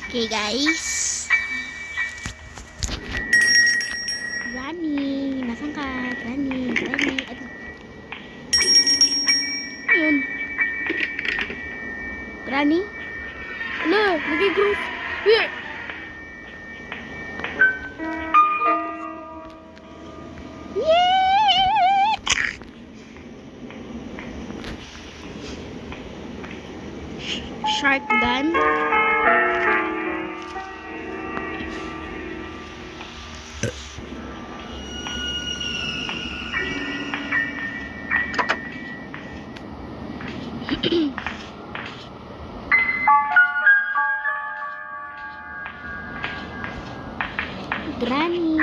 Okay guys. Granny, nasaan ka? Granny. Aduh. Ayun. Granny? Ala, nag-groove. Yeah. Shark gun. Granny.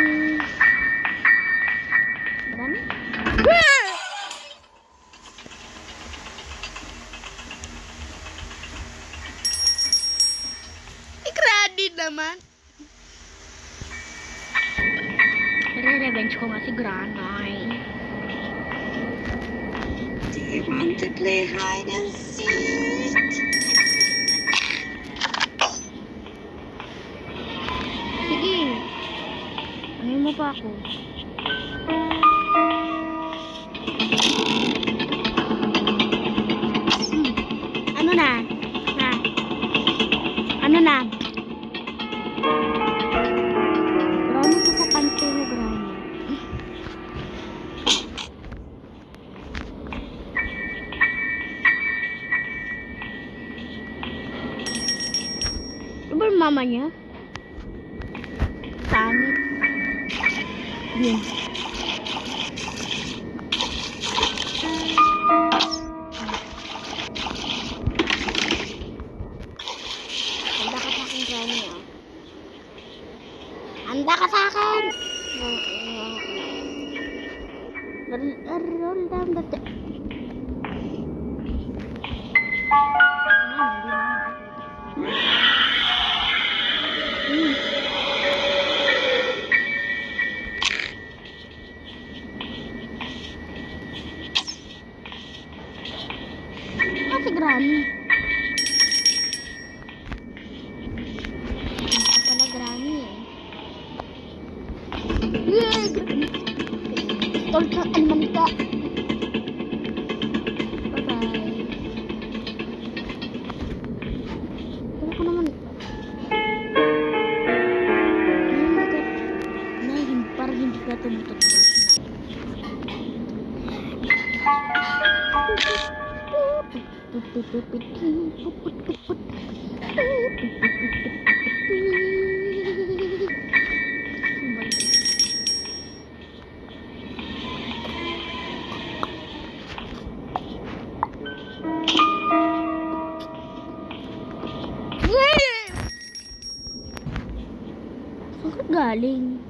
Granny naman. Re-revenge ko nga si Granny. Do you want to play hide and seek? Sige. Ano mo pa ako? Ano na? Ano na? Granny ko sa kante mo, Granny. Diba yung mama niya? Pangit. Yun. Handa ka sa akin, Granny, ah. Handa ka sa akin! Roll down the stairs. Si Granny. Ito pala Granny eh. Yay! Granny. Pistol ka, alman ka. Bye-bye. Pero ko naman. Parang hindi ka tumutugmas na. Saan ka galing?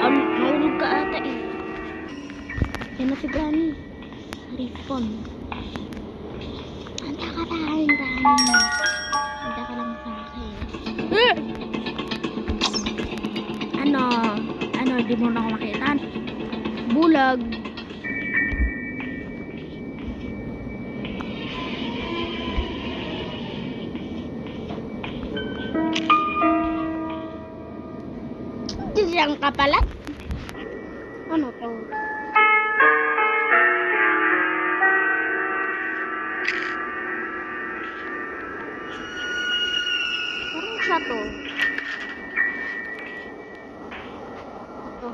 Nahulog ka ata eh. Yan na si Granny. Respawn. Handa ka sa akin, Granny. Handa ka lang sa akin. Ano, di mo na ako makita. Bulag. Diyan ka pala? Ano to? Parang siya to. Ito.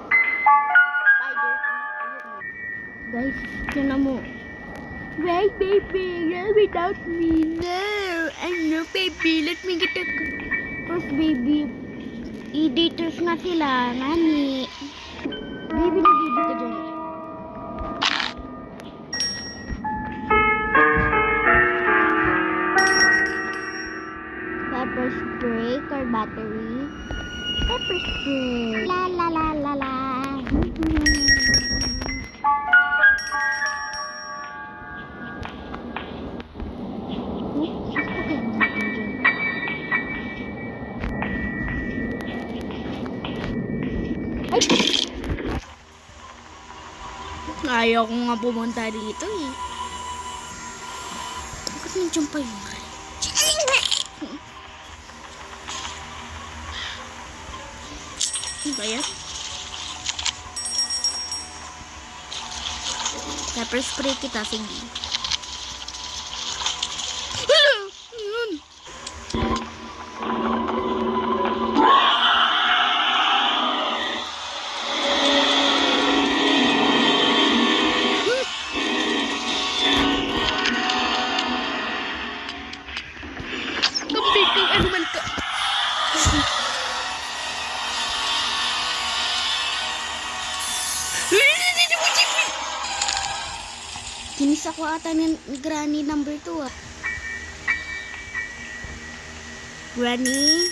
Spider. Guys, tiyan mo. Wait, baby. You're without me. No. Ano, baby? Let me get a... First, baby. I-daters nga sila. Nani. Baby, nag-ibig ka dyan. Pepper spray, car battery. Pepper spray. La la la la la. Ayaw ko nga pumunta dito eh. Bakit nandiyan pa yun? Ano ba yan? Pepper spray kita, sige. Hala! Yun! Kapit kung ano man ka. Kinis ako ata ni Granny number 2 ah. Granny?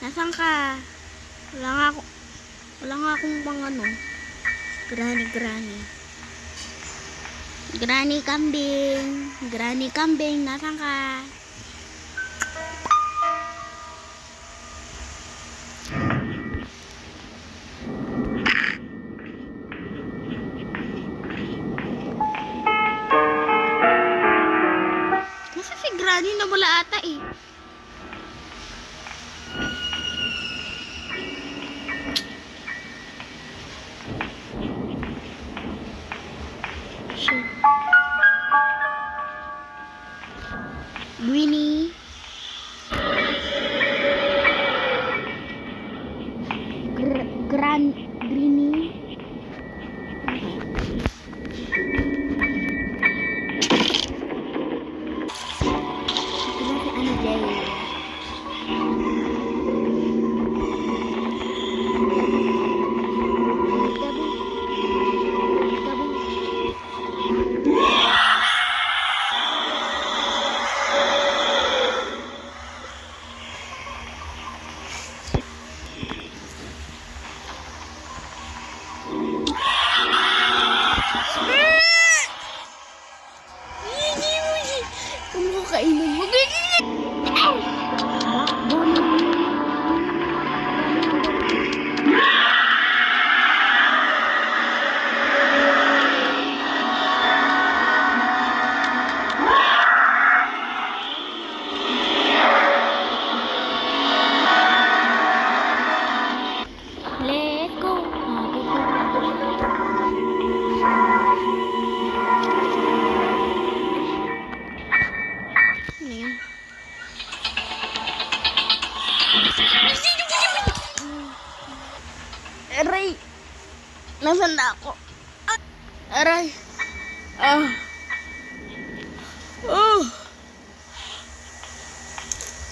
Nasaan ka? Wala nga akong pang ano. Granny. Granny kambing, nasaan ka? Nasa si Granny na wala ata eh. Shit. Greenie. Greenie. Kainin mo. Let's go. Ano yan? Aray! Nasaan na ako? Aray! Oh!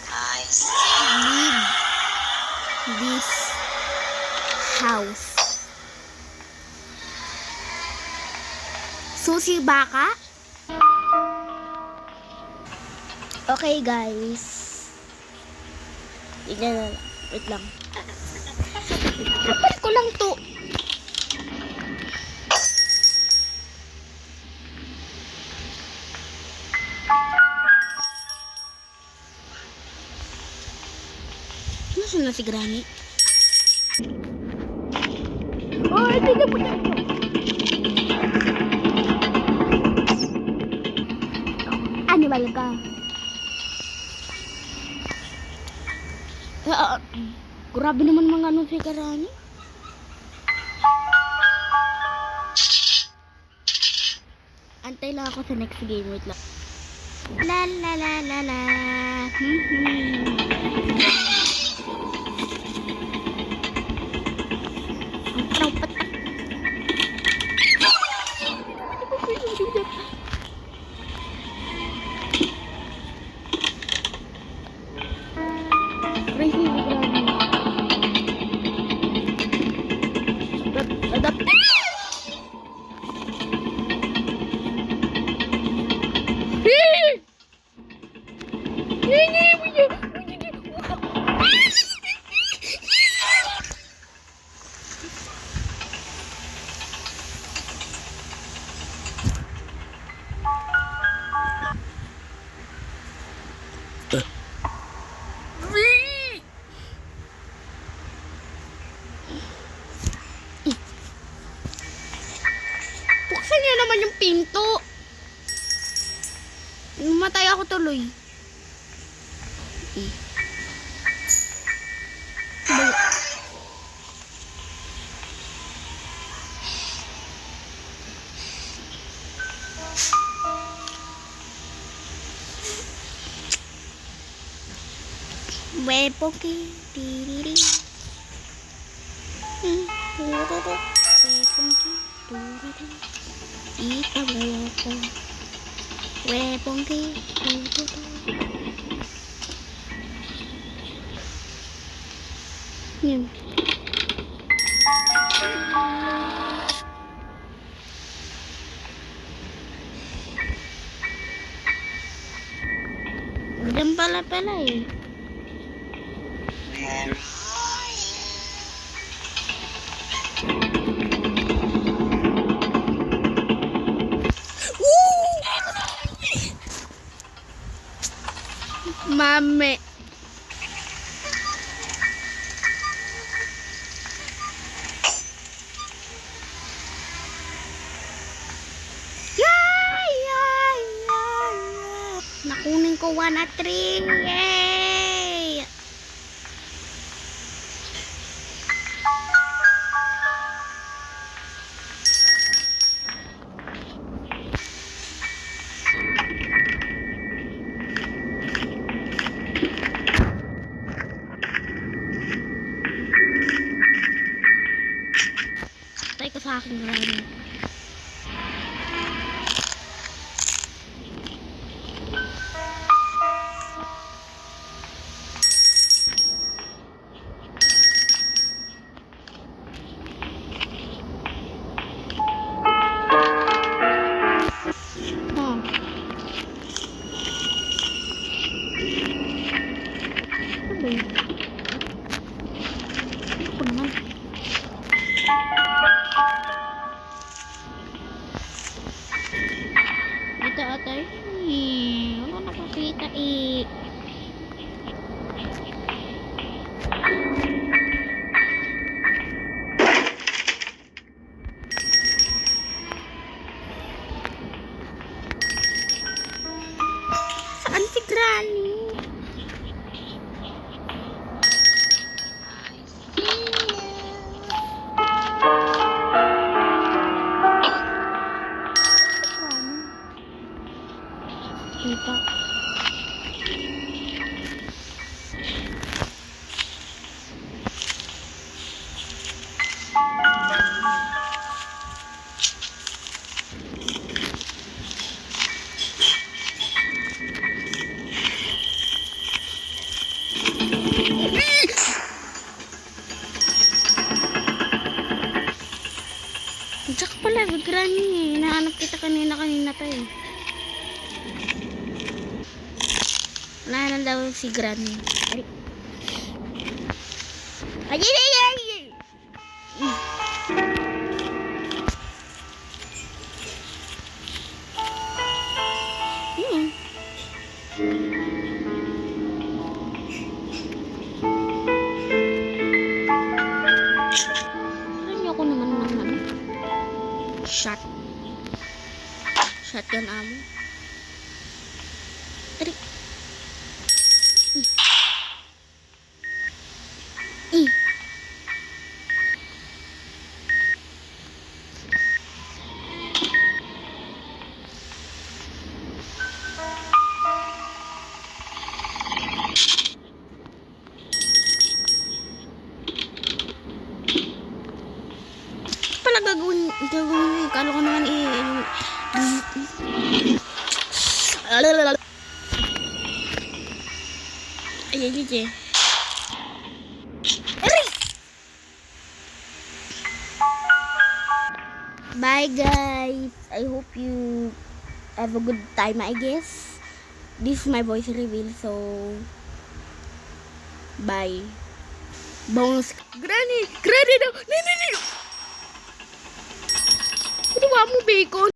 I see. Leave this house. Susi baka? Okay guys. Tignan na lang. Wait lang. Kapal ko lang to. Nasaan na si Granny? Oh, tignan mo na. Animal ka. Grabe naman mga ano si Granny. Antay lang ako sa next game. Wait lang. La la la la la. Ang tropat. Crazy si Granny. Adapt. Buksan niyo naman yung pinto. Matay ako tuloy. Wepoki, tiriri. Wepoki, turiri. Ita wepo. Wepoki, turiri. Yun. Diyan pala eh. Where are you? Mame. Nakunin ko 1 at 3. Yay! Patay ko sa akin gano'n. Ako naman. Dito atay. Wala nakakita eh. Saan si Granny? Kita. Diyan ka pala, Granny eh. Nahanap kita kanina tayo. Nahanap daw si Granny. Ay! Ayoko naman ng ano. Shotgun ammo. Tari. Pala gagawin kala ko naman ay. Bye guys, I hope you have a good time. I guess this is my voice reveal, so bye. Bonus Granny daw. Ano mo bacon?